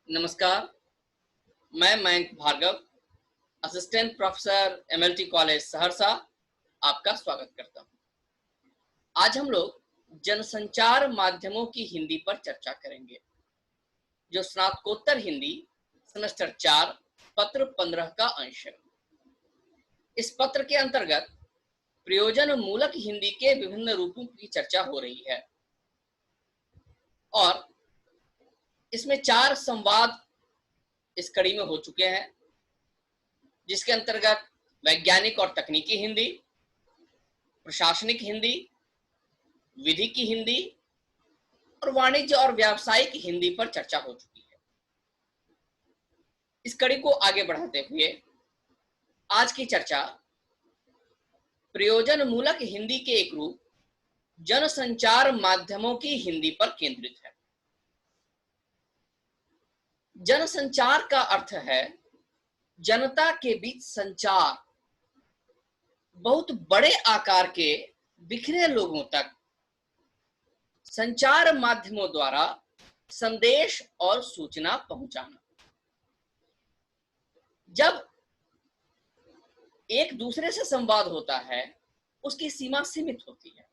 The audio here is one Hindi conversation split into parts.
नमस्कार, मैं Mayank Bhargav, assistant professor MLT college Saharsa, आपका स्वागत करता हूं। आज हम लोग जनसंचार माध्यमों की हिंदी पर चर्चा करेंगे, जो स्नातकोत्तर हिंदी सेमेस्टर 4 पत्र 15 का अंश है। इस पत्र के अंतर्गत प्रयोजन मूलक हिंदी के विभिन्न रूपों की चर्चा हो रही है और इसमें 4 संवाद इस कड़ी में हो चुके हैं, जिसके अंतर्गत वैज्ञानिक और तकनीकी हिंदी, प्रशासनिक हिंदी, विधि की हिंदी और वाणिज्य और व्यावसायिक हिंदी पर चर्चा हो चुकी है। इस कड़ी को आगे बढ़ाते हुए आज की चर्चा प्रयोजन मूलक हिंदी के एक रूप जनसंचार माध्यमों की हिंदी पर केंद्रित है। जनसंचार का अर्थ है जनता के बीच संचार, बहुत बड़े आकार के बिखरे लोगों तक संचार माध्यमों द्वारा संदेश और सूचना पहुंचाना। जब एक दूसरे से संवाद होता है, उसकी सीमा सीमित होती है।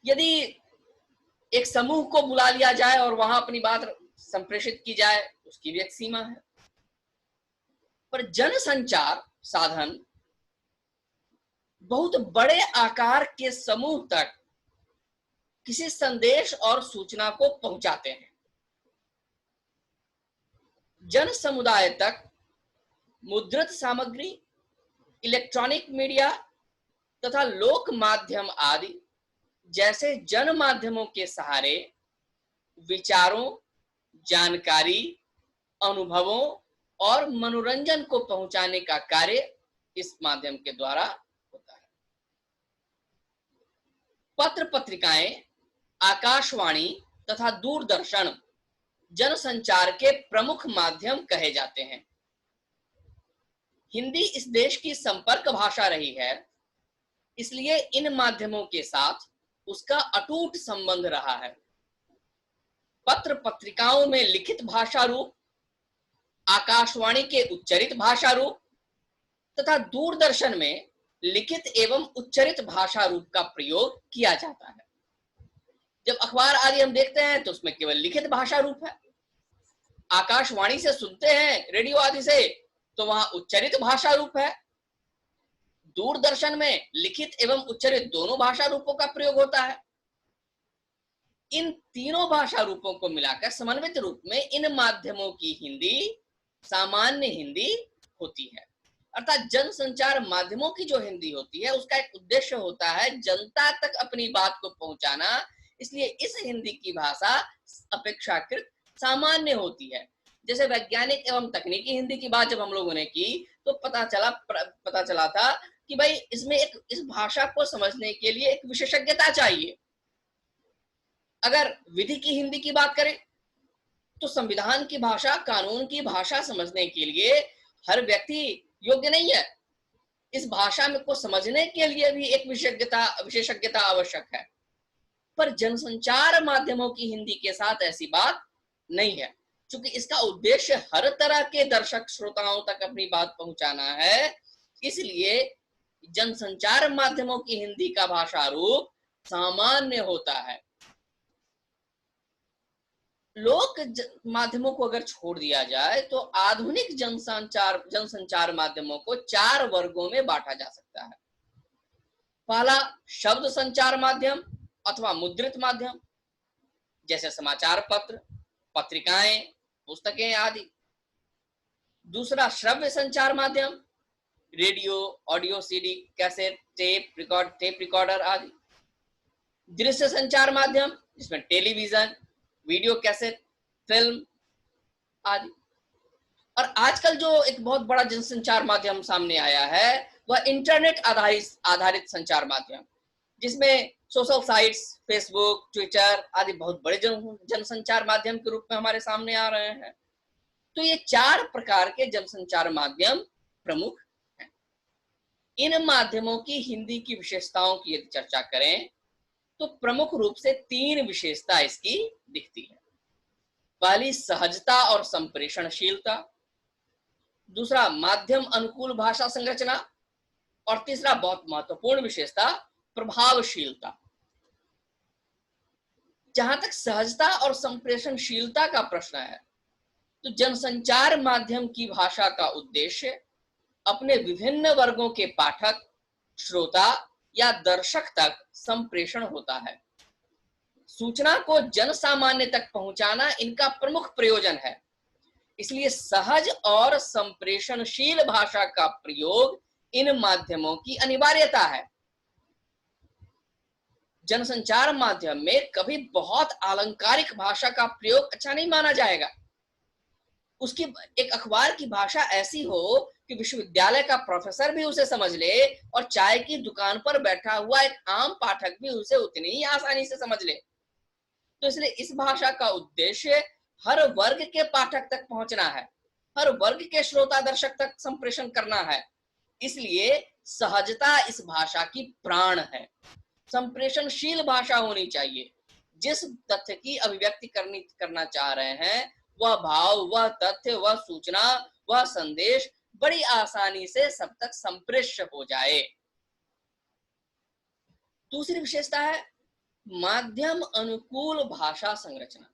यदि एक समूह को बुला लिया जाए और वहां अपनी बात संप्रेषित की जाए, उसकी भी एक सीमा है। पर जनसंचार साधन बहुत बड़े आकार के समूह तक किसी संदेश और सूचना को पहुंचाते हैं। जन समुदाय तक मुद्रित सामग्री, इलेक्ट्रॉनिक मीडिया तथा लोक माध्यम आदि जैसे जन माध्यमों के सहारे विचारों, जानकारी, अनुभवों और मनोरंजन को पहुंचाने का कार्य इस माध्यम के द्वारा होता है। पत्र पत्रिकाएं, आकाशवाणी तथा दूरदर्शन जनसंचार के प्रमुख माध्यम कहे जाते हैं। हिंदी इस देश की संपर्क भाषा रही है, इसलिए इन माध्यमों के साथ उसका अटूट संबंध रहा है। पत्र पत्रिकाओं में लिखित भाषा रूप, आकाशवाणी के उच्चरित भाषा रूप तथा दूरदर्शन में लिखित एवं उच्चरित भाषा रूप का प्रयोग किया जाता है। जब अखबार आदि हम देखते हैं तो उसमें केवल लिखित भाषा रूप है। आकाशवाणी से सुनते हैं, रेडियो आदि से, तो वहां उच्चरित भाषा रूप है। दूरदर्शन में लिखित एवं उच्चरित दोनों भाषा रूपों का प्रयोग होता है। इन तीनों भाषा रूपों को मिलाकर समन्वित रूप में इन माध्यमों की हिंदी सामान्य हिंदी होती है। अर्थात जनसंचार माध्यमों की जो हिंदी होती है, उसका एक उद्देश्य होता है जनता तक अपनी बात को पहुंचाना। इसलिए इस हिंदी की भाषा अपेक्षाकृत सामान्य होती है। जैसे वैज्ञानिक एवं तकनीकी हिंदी की बात जब हम लोगों ने की, तो पता चला था कि भाई इसमें इस भाषा को समझने के लिए एक विशेषज्ञता चाहिए। अगर विधि की हिंदी की बात करें तो संविधान की भाषा, कानून की भाषा समझने के लिए हर व्यक्ति योग्य नहीं है। इस भाषा में को समझने के लिए भी एक विशेषज्ञता आवश्यक है। पर जनसंचार माध्यमों की हिंदी के साथ ऐसी बात नहीं है, क्योंकि इसका उद्देश्य हर तरह के दर्शक श्रोताओं तक अपनी बात पहुंचाना है। इसलिए जनसंचार माध्यमों की हिंदी का भाषा रूप सामान्य होता है। लोक माध्यमों को अगर छोड़ दिया जाए तो आधुनिक जनसंचार माध्यमों को 4 वर्गों में बांटा जा सकता है। पहला, शब्द संचार माध्यम अथवा मुद्रित माध्यम, जैसे समाचार पत्र, पत्रिकाएं, पुस्तकें आदि। दूसरा, श्रव्य संचार माध्यम, radio, audio, CD, cassette, tape recorder आदि। दृश्य संचार माध्यम, जिसमें टेलीविजन, वीडियो कैसेट, फिल्म आदि। और आजकल जो एक बहुत बड़ा जनसंचार माध्यम सामने आया है, वह इंटरनेट आधारित संचार माध्यम, जिसमें सोशल साइट्स, फेसबुक, ट्विटर आदि बहुत बड़े जनसंचार माध्यम के रूप में हमारे सामने आ रहे हैं। तो ये 4 प्रकार के जनसंचार माध्यम प्रमुख हैं। इन माध्यमों की हिंदी की विशेषताओं की यदि चर्चा करें तो प्रमुख रूप से 3 विशेषता इसकी दिखती है। पहली सहजता और संप्रेषणशीलता, दूसरा माध्यम अनुकूल भाषा संरचना, और तीसरा बहुत महत्वपूर्ण विशेषता प्रभावशीलता। जहां तक सहजता और संप्रेषणशीलता का प्रश्न है, तो जनसंचार माध्यम की भाषा का उद्देश्य अपने विभिन्न वर्गों के पाठक, श्रोता या दर्शक तक संप्रेषण होता है। सूचना को जन सामान्य तक पहुंचाना इनका प्रमुख प्रयोजन है। इसलिए सहज और संप्रेषणशील भाषा का प्रयोग इन माध्यमों की अनिवार्यता है। जनसंचार माध्यम में कभी बहुत अलंकारिक भाषा का प्रयोग अच्छा नहीं माना जाएगा। उसकी एक अखबार की भाषा ऐसी हो कि विश्वविद्यालय का प्रोफेसर भी उसे समझ ले और चाय की दुकान पर बैठा हुआ एक आम पाठक भी उसे उतनी ही आसानी से समझ ले। तो इसलिए इस भाषा का उद्देश्य हर वर्ग के पाठक तक पहुंचना है, हर वर्ग के श्रोता दर्शक तक संप्रेषण करना है। इसलिए सहजता इस भाषा की प्राण है। संप्रेषणशील भाषा होनी चाहिए। जिस तथ्य की अभिव्यक्ति करना चाह रहे हैं, वह भाव, वह तथ्य, वह सूचना, वह संदेश बड़ी आसानी से सब तक संप्रेष्य हो जाए। दूसरी विशेषता है माध्यम अनुकूल भाषा संरचना।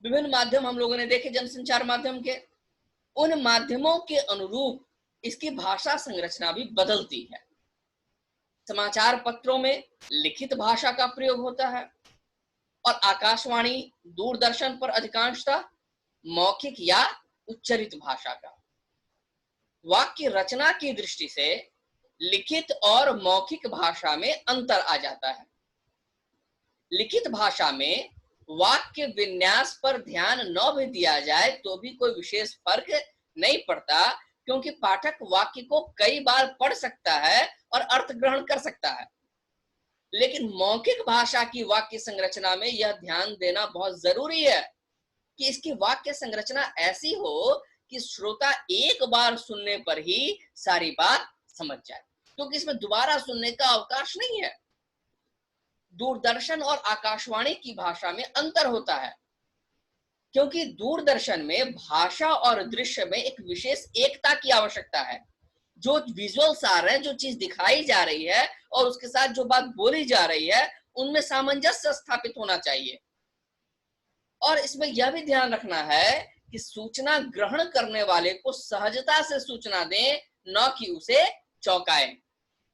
विभिन्न माध्यम हम लोगों ने देखे जनसंचार माध्यम के, उन माध्यमों के अनुरूप इसकी भाषा संरचना भी बदलती है। समाचार पत्रों में लिखित भाषा का प्रयोग होता है और आकाशवाणी, दूरदर्शन पर अधिकांशतः मौखिक या उच्चरित भाषा का। वाक्य रचना की दृष्टि से लिखित और मौखिक भाषा में अंतर आ जाता है। लिखित भाषा में वाक्य विन्यास पर ध्यान न भी दिया जाए तो भी कोई विशेष फर्क नहीं पड़ता, क्योंकि पाठक वाक्य को कई बार पढ़ सकता है और अर्थ ग्रहण कर सकता है। लेकिन मौखिक भाषा की वाक्य संरचना में यह ध्यान देना बहुत जरूरी है कि इसकी वाक्य संरचना ऐसी हो कि श्रोता एक बार सुनने पर ही सारी बात समझ जाए, क्योंकि इसमें दोबारा सुनने का अवकाश नहीं है। दूरदर्शन और आकाशवाणी की भाषा में अंतर होता है, क्योंकि दूरदर्शन में भाषा और दृश्य में एक विशेष एकता की आवश्यकता है। जो विजुअल्स आ रहे हैं, जो चीज दिखाई जा रही है और उसके साथ जो बात बोली जा रही है, उनमें सामंजस्य स्थापित होना चाहिए। और इसमें यह भी ध्यान रखना है कि सूचना ग्रहण करने वाले को सहजता से सूचना दें, न कि उसे चौंकाएं।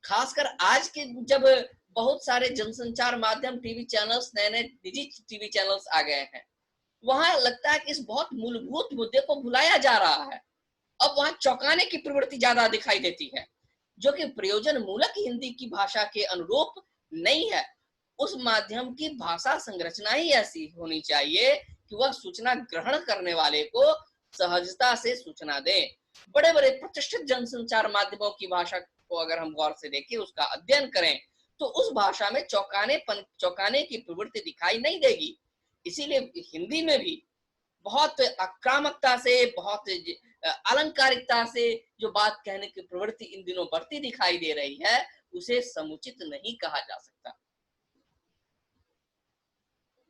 खासकर आज के जब बहुत सारे जनसंचार माध्यम, टीवी चैनल्स, नए नए निजी टीवी चैनल्स आ गए हैं, वहां लगता है कि इस बहुत मूलभूत मुद्दे को भुलाया जा रहा है। अब वहां चौंकाने की प्रवृत्ति ज्यादा दिखाई देती है, जो कि प्रयोजन मूलक हिंदी की भाषा के अनुरूप नहीं है। उस माध्यम की भाषा संरचना ही ऐसी होनी चाहिए कि वह सूचना ग्रहण करने वाले को सहजता से सूचना दे। बड़े बड़े प्रतिष्ठित जनसंचार माध्यमों की भाषा को अगर हम गौर से देखें, उसका अध्ययन करें, तो उस भाषा में चौंकाने की प्रवृत्ति दिखाई नहीं देगी। इसीलिए हिंदी में भी बहुत आक्रामकता से, बहुत अलंकारिकता से जो बात कहने की प्रवृत्ति इन दिनों बढ़ती दिखाई दे रही है, उसे समुचित नहीं कहा जा सकता।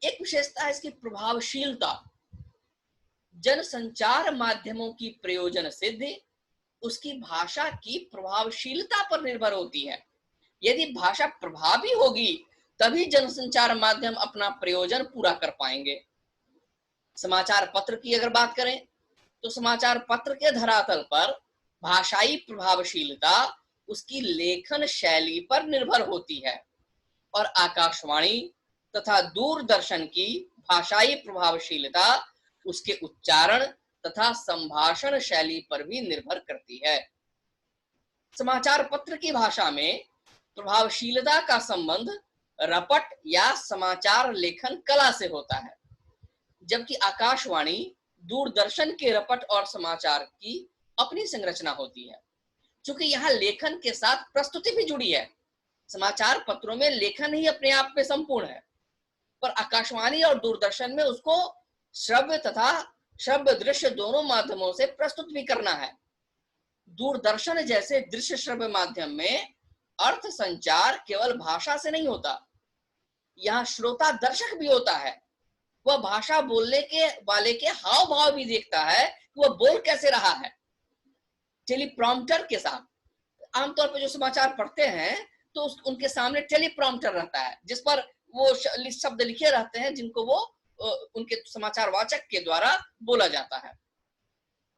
एक विशेषता है इसकी प्रभावशीलता। जनसंचार माध्यमों की प्रयोजन सिद्धि उसकी भाषा की प्रभावशीलता पर निर्भर होती है। यदि भाषा प्रभावी होगी, तभी जनसंचार माध्यम अपना प्रयोजन पूरा कर पाएंगे। समाचार पत्र की अगर बात करें, तो समाचार पत्र के धरातल पर भाषाई प्रभावशीलता उसकी लेखन शैली पर निर्भर होती है, और आकाशवाणी तथा दूरदर्शन की भाषाई प्रभावशीलता उसके उच्चारण तथा संभाषण शैली पर भी निर्भर करती है। समाचार पत्र की भाषा में प्रभावशीलता का संबंध रपट या समाचार लेखन कला से होता है, जबकि आकाशवाणी, दूरदर्शन के रपट और समाचार की अपनी संरचना होती है। क्योंकि यहाँ लेखन के साथ प्रस्तुति भी जुड़ी है। समाचार पत्रों में लेखन ही अपने आप में संपूर्ण है, पर आकाशवाणी और दूरदर्शन में उसको श्रव्य तथा श्रव्य दृश्य दोनों माध्यमों से प्रस्तुत भी करना है। दूरदर्शन जैसे दृश्य श्रव्य माध्यम में अर्थ संचार केवल भाषा से नहीं होता, यहाँ श्रोता दर्शक भी होता है। वह भाषा बोलने के वाले के हाव भाव भी देखता है कि वह बोल कैसे रहा है। टेलीप्रॉम्प्टर के साथ आमतौर पर जो समाचार पढ़ते हैं तो उनके सामने टेलीप्रॉम्प्टर रहता है, जिस पर वो शब्द लिखे रहते हैं जिनको वो उनके समाचार वाचक के द्वारा बोला जाता है।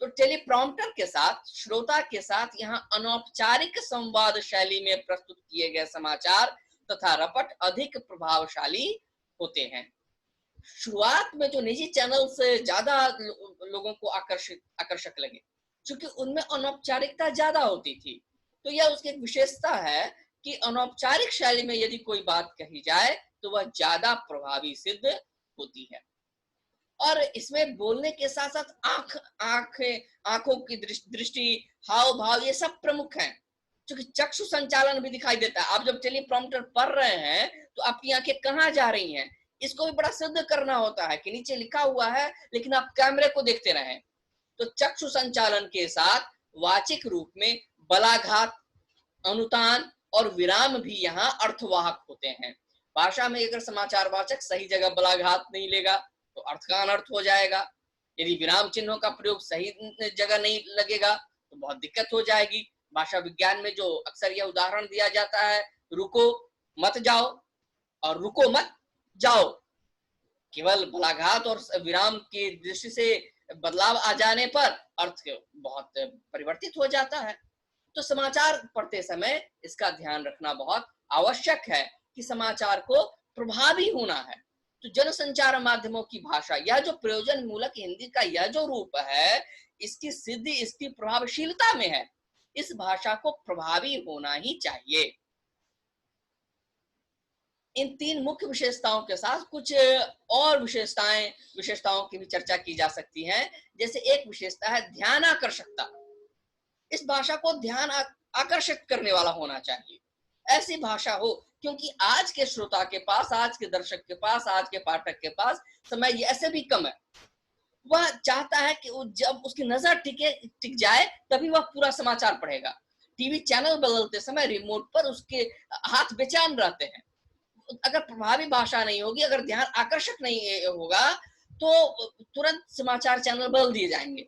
तो टेलीप्रॉम्प्टर के साथ श्रोता के साथ यहाँ अनौपचारिक संवाद शैली में प्रस्तुत किए गए समाचार तथा रपट अधिक प्रभावशाली होते हैं। शुरुआत में जो निजी चैनल से ज्यादा लोगों को आकर्षक लगे, क्योंकि उनमें अनौपचारिकता ज्यादा होती थी। तो यह उसकी एक विशेषता है कि अनौपचारिक शैली में यदि कोई बात कही जाए तो वह ज्यादा प्रभावी सिद्ध होती है। और इसमें बोलने के साथ साथ आंखों की दृष्टि, हाव भाव, ये सब प्रमुख हैं, क्योंकि चक्षु संचालन भी दिखाई देता है। आप जब टेलीप्रॉम्प्टर पढ़ रहे हैं तो आपकी आंखें कहाँ जा रही हैं, इसको भी बड़ा सिद्ध करना होता है कि नीचे लिखा हुआ है लेकिन आप कैमरे को देखते रहें। तो चक्षु संचालन के साथ वाचिक रूप में बलाघात, अनुतान और विराम भी यहाँ अर्थवाहक होते हैं। भाषा में अगर समाचार वाचक सही जगह बलाघात नहीं लेगा तो अर्थ का अनर्थ हो जाएगा। यदि विराम चिन्हों का प्रयोग सही जगह नहीं लगेगा तो बहुत दिक्कत हो जाएगी। भाषा विज्ञान में जो अक्सर यह उदाहरण दिया जाता है, रुको मत जाओ और रुको मत जाओ, केवल बलाघात और विराम की दृष्टि से बदलाव आ जाने पर अर्थ बहुत परिवर्तित हो जाता है। तो समाचार पढ़ते समय इसका ध्यान रखना बहुत आवश्यक है कि समाचार को प्रभावी होना है। तो जनसंचार माध्यमों की भाषा, यह जो प्रयोजन मूलक हिंदी का यह जो रूप है, इसकी सिद्धि इसकी प्रभावशीलता में है। इस भाषा को प्रभावी होना ही चाहिए। इन तीन मुख्य विशेषताओं के साथ कुछ और विशेषताओं की भी चर्चा की जा सकती है। जैसे एक विशेषता है ध्यान आकर्षकता। इस भाषा को ध्यान आकर्षित करने वाला होना चाहिए। ऐसी भाषा हो, क्योंकि आज के श्रोता के पास, आज के दर्शक के पास, आज के पाठक के पास समय ऐसे भी कम है। वह चाहता है कि जब उसकी नजर टिक जाए तभी वह पूरा समाचार पढ़ेगा। टीवी चैनल बदलते समय रिमोट पर उसके हाथ बेचैन रहते हैं। अगर प्रभावी भाषा नहीं होगी, अगर ध्यान आकर्षक नहीं होगा तो तुरंत समाचार चैनल बदल दिए जाएंगे।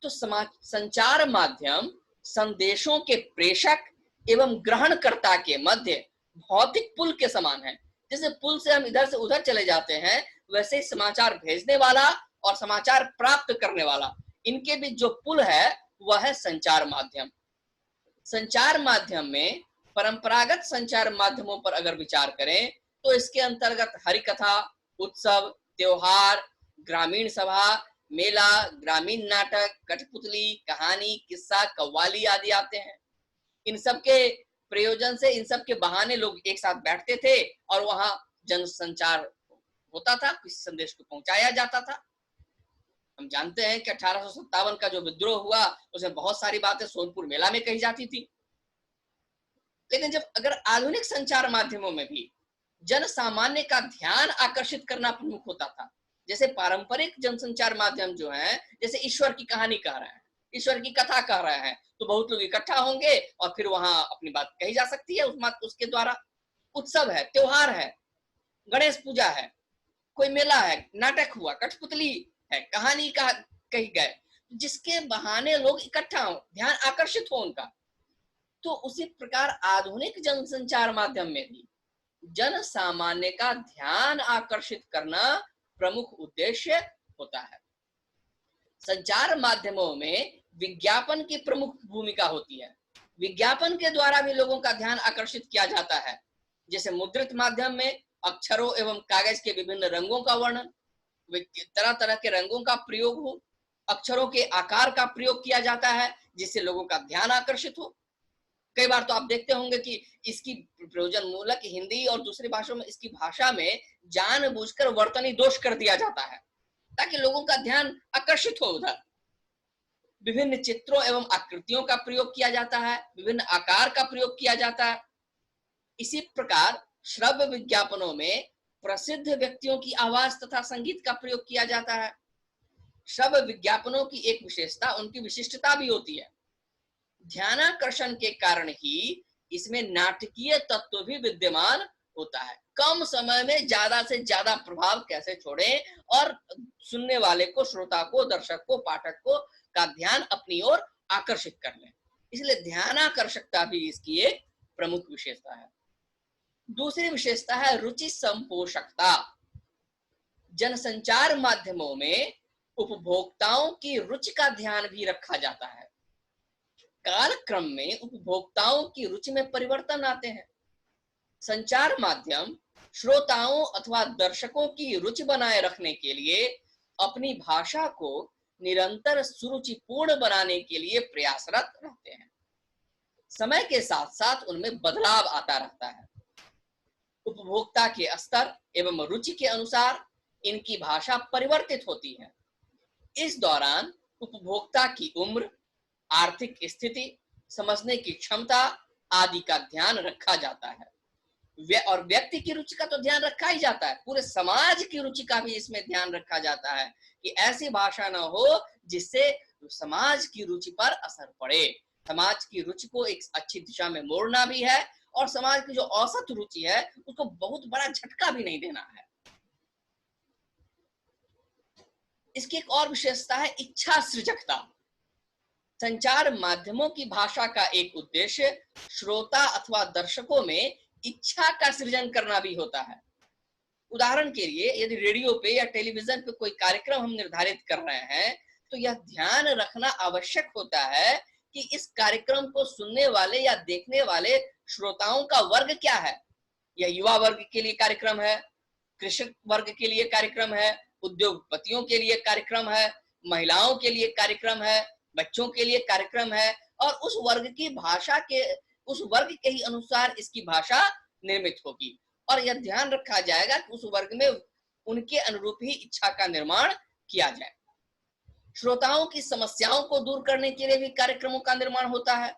तो संचार माध्यम संदेशों के प्रेषक एवं ग्रहणकर्ता के मध्य भौतिक पुल के समान है। जैसे पुल से हम इधर से उधर चले जाते हैं, वैसे ही समाचार भेजने वाला और समाचार प्राप्त करने वाला, इनके बीच जो पुल है वह है संचार माध्यम। संचार माध्यम में परंपरागत संचार माध्यमों पर अगर विचार करें तो इसके अंतर्गत हरिकथा, उत्सव, त्योहार, ग्रामीण सभा, मेला, ग्रामीण नाटक, कठपुतली, कहानी, किस्सा, कव्वाली आदि आते हैं। इन सब के प्रयोजन से, इन सब के बहाने लोग एक साथ बैठते थे और वहां जनसंचार होता था, किसी संदेश को पहुंचाया जाता था। हम जानते हैं कि 1857 का जो विद्रोह हुआ उसमें बहुत सारी बातें सोनपुर मेला में कही जाती थी। लेकिन जब अगर आधुनिक संचार माध्यमों में भी जन सामान्य का ध्यान आकर्षित करना प्रमुख होता था, जैसे पारंपरिक जनसंचार माध्यम जो है, जैसे ईश्वर की कहानी कह रहे हैं, ईश्वर की कथा कह रहे हैं, तो बहुत लोग इकट्ठा होंगे और फिर वहां अपनी बात कही जा सकती है उसके द्वारा। उत्सव है, त्योहार है, गणेश पूजा है, कोई मेला है, नाटक हुआ, कठपुतली है, कहानी कही गए, जिसके बहाने लोग इकट्ठा हो, ध्यान आकर्षित हो उनका। तो उसी प्रकार आधुनिक जनसंचार माध्यम में भी जन सामान्य का ध्यान आकर्षित करना प्रमुख उद्देश्य होता है। संचार माध्यमों में विज्ञापन की प्रमुख भूमिका होती है। विज्ञापन के द्वारा भी लोगों का ध्यान आकर्षित किया जाता है। जैसे मुद्रित माध्यम में अक्षरों एवं कागज के विभिन्न रंगों का वर्णन, तरह तरह के रंगों का प्रयोग हो, अक्षरों के आकार का प्रयोग किया जाता है जिससे लोगों का ध्यान आकर्षित हो। कई बार तो आप देखते होंगे कि इसकी प्रयोजन मूलक हिंदी और दूसरी भाषाओं में इसकी भाषा में जानबूझकर वर्तनी दोष कर दिया जाता है ताकि लोगों का ध्यान आकर्षित हो उधर। विभिन्न चित्रों एवं आकृतियों का प्रयोग किया जाता है, विभिन्न आकार का प्रयोग किया जाता है। इसी प्रकार श्रव्य विज्ञापनों में प्रसिद्ध व्यक्तियों की आवाज तथा संगीत का प्रयोग किया जाता है। श्रव्य विज्ञापनों की एक विशेषता उनकी विशिष्टता भी होती है। ध्यानाकर्षण के कारण ही इसमें नाटकीय तत्व भी विद्यमान होता है। कम समय में ज्यादा से ज्यादा प्रभाव कैसे छोड़े और सुनने वाले को, श्रोता को, दर्शक को, पाठक को का ध्यान अपनी ओर आकर्षित कर लें। इसलिए ध्यानाकर्षकता भी इसकी एक प्रमुख विशेषता है। दूसरी विशेषता है रुचि संपोषकता। जनसंचार माध्यमों में उपभोक्ताओं की रुचि का ध्यान भी रखा जाता है। कालक्रम में उपभोक्ताओं की रुचि में परिवर्तन आते हैं। संचार माध्यम श्रोताओं अथवा दर्शकों की रुचि बनाए रखने के लिए अपनी भाषा को निरंतर सुरुचिपूर्ण बनाने के लिए प्रयासरत रहते हैं। समय के साथ साथ उनमें बदलाव आता रहता है। उपभोक्ता के स्तर एवं रुचि के अनुसार इनकी भाषा परिवर्तित होती है। इस दौरान उपभोक्ता की उम्र, आर्थिक स्थिति, समझने की क्षमता आदि का ध्यान रखा जाता है। और व्यक्ति की रुचि का तो ध्यान रखा ही जाता है, पूरे समाज की रुचि का भी इसमें ध्यान रखा जाता है कि ऐसी भाषा ना हो जिससे समाज की रुचि पर असर पड़े। समाज की रुचि को एक अच्छी दिशा में मोड़ना भी है और समाज की जो औसत रुचि है उसको बहुत बड़ा झटका भी नहीं देना है। इसकी एक और विशेषता है इच्छा सृजकता। संचार माध्यमों की भाषा का एक उद्देश्य श्रोता अथवा दर्शकों में इच्छा का सृजन करना भी होता है। उदाहरण के लिए यदि रेडियो पे या टेलीविजन पे कोई कार्यक्रम हम निर्धारित कर रहे हैं तो यह ध्यान रखना आवश्यक होता है कि इस कार्यक्रम को सुनने वाले या देखने वाले श्रोताओं का वर्ग क्या है। यह युवा वर्ग के लिए कार्यक्रम है, कृषक वर्ग के लिए कार्यक्रम है, उद्योगपतियों के लिए कार्यक्रम है, महिलाओं के लिए कार्यक्रम है, बच्चों के लिए कार्यक्रम है और उस वर्ग की भाषा के, उस वर्ग के ही अनुसार इसकी भाषा निर्मित होगी और यह ध्यान रखा जाएगा कि उस वर्ग में उनके अनुरूप ही इच्छा का निर्माण किया जाए। श्रोताओं की समस्याओं को दूर करने के लिए भी कार्यक्रमों का निर्माण होता है।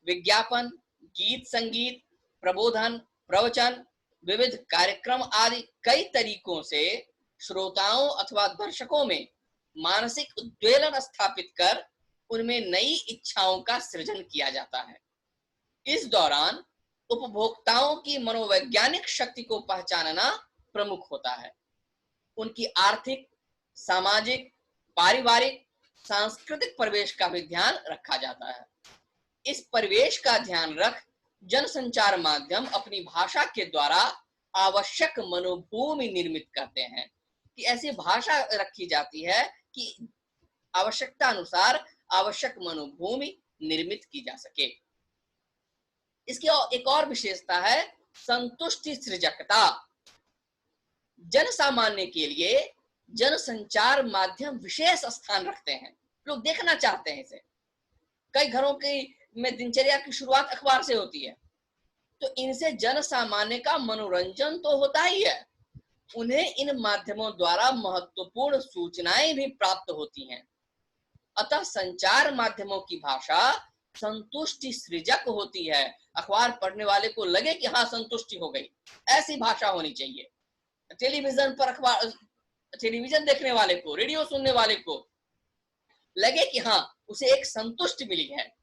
विज्ञापन, गीत संगीत, प्रबोधन, प्रवचन, विविध कार्यक्रम आदि कई तरीकों से श्रोताओं अथवा दर्शकों में मानसिक उद्वेलन स्थापित कर उनमें नई इच्छाओं का सृजन किया जाता है। इस दौरान उपभोक्ताओं की मनोवैज्ञानिक शक्ति को पहचानना प्रमुख होता है। उनकी आर्थिक, सामाजिक, पारिवारिक, सांस्कृतिक परिवेश का भी ध्यान रखा जाता है। इस परिवेश का ध्यान रख जनसंचार माध्यम अपनी भाषा के द्वारा आवश्यक मनोभूमि निर्मित करते हैं कि ऐसी भाषा रखी जाती है कि आवश्यकता अनुसार आवश्यक मनोभूमि निर्मित की जा सके। इसकी एक और विशेषता है संतुष्टि सृजकता। जन सामान्य के लिए जनसंचार माध्यम विशेष स्थान रखते हैं। लोग देखना चाहते हैं इसे। कई घरों की में दिनचर्या की शुरुआत अखबार से होती है, तो इनसे जन सामान्य का मनोरंजन तो होता ही है, उन्हें इन माध्यमों द्वारा महत्वपूर्ण सूचनाएं भी प्राप्त होती हैं। अतः संचार माध्यमों की भाषा संतुष्टि सृजक होती है। अखबार पढ़ने वाले को लगे कि हाँ संतुष्टि हो गई, ऐसी भाषा होनी चाहिए। टेलीविजन पर अखबार, टेलीविजन देखने वाले को, रेडियो सुनने वाले को लगे कि हाँ उसे एक संतुष्टि मिली है।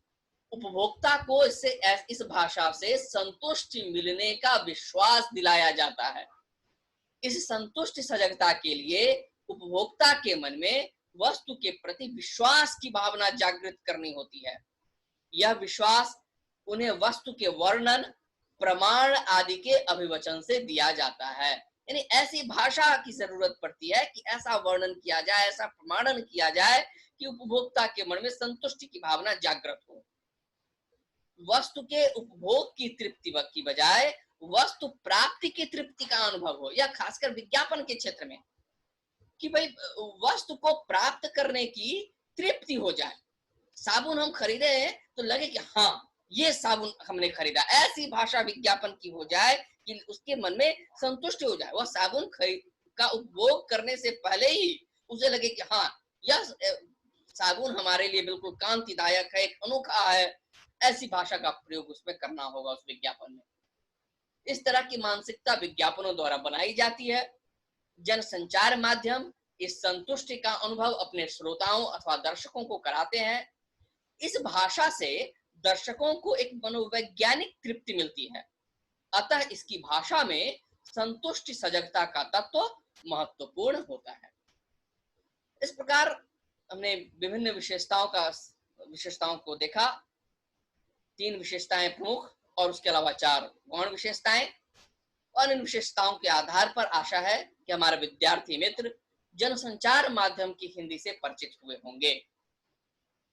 उपभोक्ता को इससे, इस भाषा से संतुष्टि मिलने का विश्वास दिलाया जाता है। इस संतुष्टि सजगता के लिए उपभोक्ता के मन में वस्तु के प्रति विश्वास की भावना जागृत करनी होती है। यह विश्वास उन्हें वस्तु के वर्णन, प्रमाण आदि के अभिवचन से दिया जाता है। यानी ऐसी भाषा की जरूरत पड़ती है कि ऐसा वर्णन किया जाए, ऐसा प्रमाणन किया जाए कि उपभोक्ता के मन में संतुष्टि की भावना जागृत हो। वस्तु के उपभोग की तृप्ति की बजाय वस्तु प्राप्ति की तृप्ति का अनुभव हो, या खासकर विज्ञापन के क्षेत्र में कि भाई वस्तु को प्राप्त करने की तृप्ति हो जाए। साबुन हम खरीदे तो लगे कि हाँ ये साबुन हमने खरीदा, ऐसी भाषा विज्ञापन की हो जाए कि उसके मन में संतुष्टि हो जाए। वह साबुन का उपभोग करने से पहले ही उसे लगे कि हाँ यह साबुन हमारे लिए बिल्कुल कांतिदायक है, एक अनोखा है। ऐसी भाषा का प्रयोग उसमें करना होगा उस विज्ञापन में। इस तरह की मानसिकता विज्ञापनों द्वारा बनाई जाती है। जनसंचार माध्यम इस संतुष्टि का अनुभव अपने श्रोताओं अथवा दर्शकों को कराते हैं। इस भाषा से दर्शकों को एक मनोवैज्ञानिक तृप्ति मिलती है। अतः इसकी भाषा में संतुष्टि सजगता का तत्व महत्वपूर्ण होता है। इस प्रकार हमने विभिन्न विशेषताओं को देखा। 3 विशेषताएं प्रमुख और उसके अलावा 4 गौण विशेषताएं, और इन विशेषताओं के आधार पर आशा है कि हमारे विद्यार्थी मित्र जनसंचार माध्यम की हिंदी से परिचित हुए होंगे।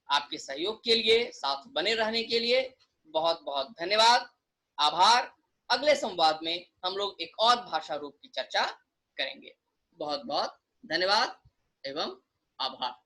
आपके सहयोग के लिए, साथ बने रहने के लिए बहुत बहुत धन्यवाद, आभार। अगले संवाद में हम लोग एक और भाषा रूप की चर्चा करेंगे। बहुत बहुत धन्यवाद एवं आभार।